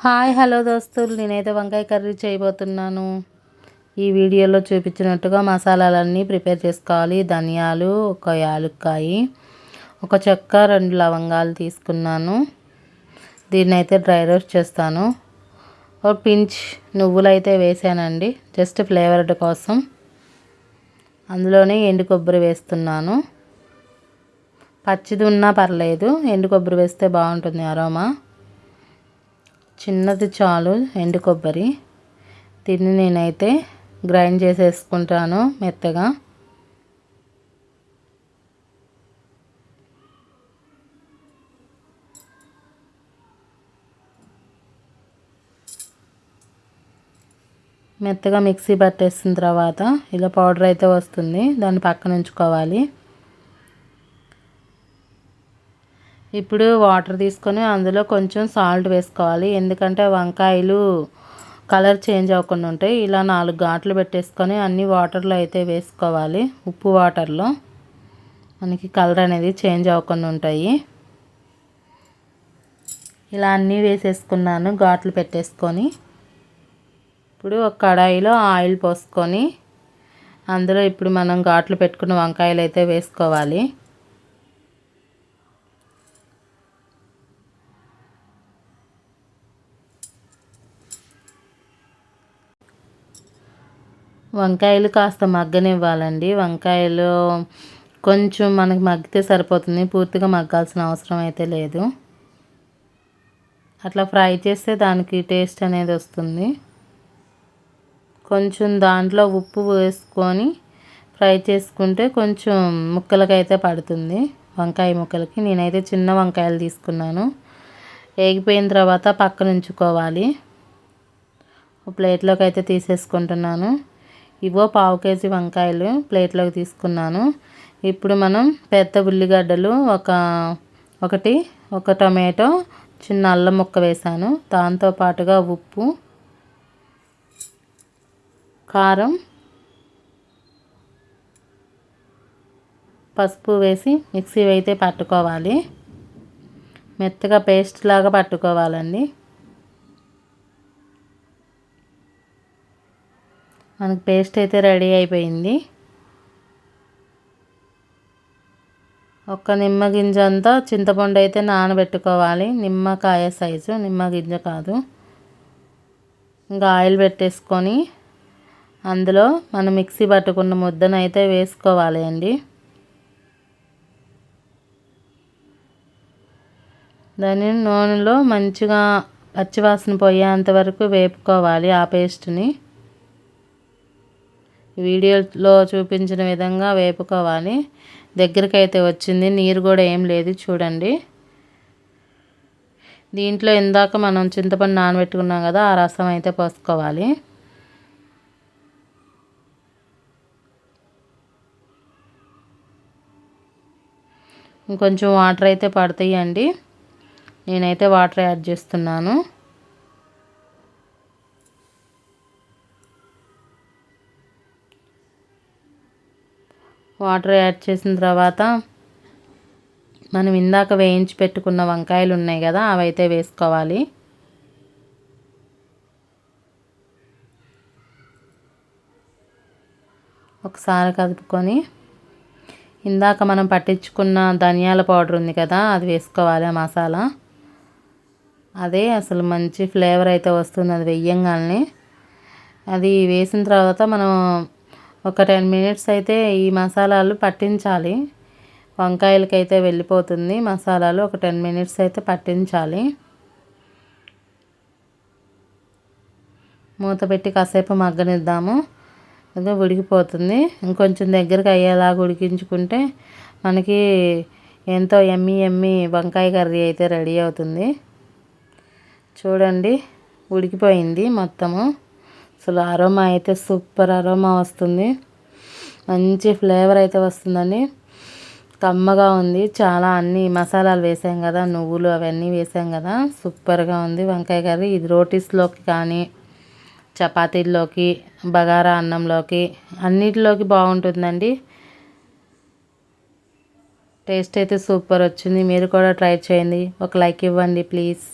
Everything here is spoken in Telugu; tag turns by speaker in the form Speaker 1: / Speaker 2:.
Speaker 1: హాయ్ హలో దోస్తులు, నేనైతే వంకాయ కర్రీ చేయబోతున్నాను. ఈ వీడియోలో చూపించినట్టుగా మసాలాలన్నీ ప్రిపేర్ చేసుకోవాలి. ధనియాలు, ఒక యాలుక్కాయ, ఒక చెక్క, 2 లవంగాలు తీసుకున్నాను. దీన్ని అయితే డ్రై రోస్ట్ చేస్తాను. ఒక పించ్ నువ్వులు అయితే వేసానండి, జస్ట్ ఫ్లేవర్ కోసం. అందులోనే ఎండు కొబ్బరి వేస్తున్నాను. పచ్చిది ఉన్నా పర్లేదు, ఎండు కొబ్బరి వేస్తే బాగుంటుంది అరోమా. చిన్నది చాలు ఎండు కొబ్బరి. దీన్ని నేనైతే గ్రైండ్ చేసేసుకుంటాను మెత్తగా. మెత్తగా మిక్సీ పట్టేసిన తర్వాత ఇలా పౌడర్ అయితే వస్తుంది, దాన్ని పక్కన ఉంచుకోవాలి. ఇప్పుడు వాటర్ తీసుకొని అందులో కొంచెం సాల్ట్ వేసుకోవాలి, ఎందుకంటే వంకాయలు కలర్ చేంజ్ అవ్వకుండా ఉంటాయి. ఇలా 4 ఘాట్లు పెట్టేసుకొని అన్ని వాటర్లో అయితే వేసుకోవాలి. ఉప్పు వాటర్లో మనకి కలర్ అనేది చేంజ్ అవ్వకుండా ఉంటాయి. ఇలా అన్నీ వేసేసుకున్నాను ఘాట్లు పెట్టేసుకొని. ఇప్పుడు ఒక కడాయిలో ఆయిల్ పోసుకొని అందులో ఇప్పుడు మనం ఘాట్లు పెట్టుకున్న వంకాయలు అయితే వేసుకోవాలి. వంకాయలు కాస్త మగ్గనివ్వాలండి. వంకాయలు కొంచెం మనకి మగ్గితే సరిపోతుంది, పూర్తిగా మగ్గాల్సిన అవసరం అయితే లేదు. అట్లా ఫ్రై చేస్తే దానికి టేస్ట్ అనేది వస్తుంది. కొంచెం దాంట్లో ఉప్పు వేసుకొని ఫ్రై చేసుకుంటే కొంచెం ముక్కలకైతే పడుతుంది, వంకాయ ముక్కలకి. నేనైతే చిన్న వంకాయలు తీసుకున్నాను. వేగిపోయిన తర్వాత పక్కన ఉంచుకోవాలి. ప్లేట్లోకి అయితే తీసేసుకుంటున్నాను. ఇవో 1/2 కేజీ వంకాయలు ప్లేట్లోకి తీసుకున్నాను. ఇప్పుడు మనం పెద్ద ఉల్లిగడ్డలు ఒక టమాటో, చిన్న అల్లం ముక్క వేసాను. దాంతోపాటుగా ఉప్పు, కారం, పసుపు వేసి మిక్సీ అయితే పట్టుకోవాలి. మెత్తగా పేస్ట్ లాగా పట్టుకోవాలండి. మనకి పేస్ట్ అయితే రెడీ అయిపోయింది. ఒక్క నిమ్మ గింజ అంతా చింతపండు అయితే నానబెట్టుకోవాలి. నిమ్మకాయ సైజు, నిమ్మ గింజ కాదు. ఇంకా ఆయిల్ పెట్టేసుకొని అందులో మనం మిక్సీ పట్టుకున్న ముద్దను అయితే వేసుకోవాలి అండి. దాన్ని నూనెలో మంచిగా పచ్చివాసన పోయేంత వరకు వేపుకోవాలి ఆ పేస్ట్ని. వీడియోలో చూపించిన విధంగా వేపుకోవాలి. దగ్గరికి అయితే వచ్చింది, నీరు కూడా ఏం లేదు చూడండి. దీంట్లో ఇందాక మనం చింతపండు నానబెట్టుకున్నాం కదా, ఆ రసం అయితే పోసుకోవాలి. ఇంకొంచెం వాటర్ అయితే పడతాయండి, నేనైతే వాటర్ యాడ్ చేస్తున్నాను. వాటర్ యాడ్ చేసిన తర్వాత మనం ఇందాక వేయించి పెట్టుకున్న వంకాయలు ఉన్నాయి కదా, అవైతే వేసుకోవాలి. ఒకసారి కలుపుకొని ఇందాక మనం పట్టించుకున్న ధనియాల పౌడర్ ఉంది కదా, అది వేసుకోవాలి. ఆ మసాలా అదే అసలు మంచి ఫ్లేవర్ అయితే వస్తుంది అది వేయంగానే. అది వేసిన తర్వాత మనం ఒక 10 మినిట్స్ అయితే ఈ మసాలాలు పట్టించాలి. వంకాయలకైతే వెళ్ళిపోతుంది మసాలాలు. ఒక 10 మినిట్స్ అయితే పట్టించాలి. మూత పెట్టి కాసేపు మగ్గనిద్దాము. అదే ఉడికిపోతుంది. ఇంకొంచెం దగ్గరికి అయ్యేలాగా ఉడికించుకుంటే మనకి ఎంతో యమ్మీ వంకాయ కర్రీ అయితే రెడీ అవుతుంది. చూడండి, ఉడికిపోయింది మొత్తము. అసలు అరోమా అయితే సూపర్ అరోమా వస్తుంది, మంచి ఫ్లేవర్ అయితే వస్తుందండి. కమ్మగా ఉంది చాలా. అన్ని మసాలాలు వేసాం కదా, నువ్వులు అవన్నీ వేసాం కదా, సూపర్గా ఉంది వంకాయ కర్రీ. ఇది రోటీస్లోకి కానీ, చపాతీల్లోకి, బగారా అన్నంలోకి, అన్నిటిలోకి బాగుంటుందండి. టేస్ట్ అయితే సూపర్ వచ్చింది. మీరు కూడా ట్రై చేయండి. ఒక లైక్ ఇవ్వండి ప్లీజ్.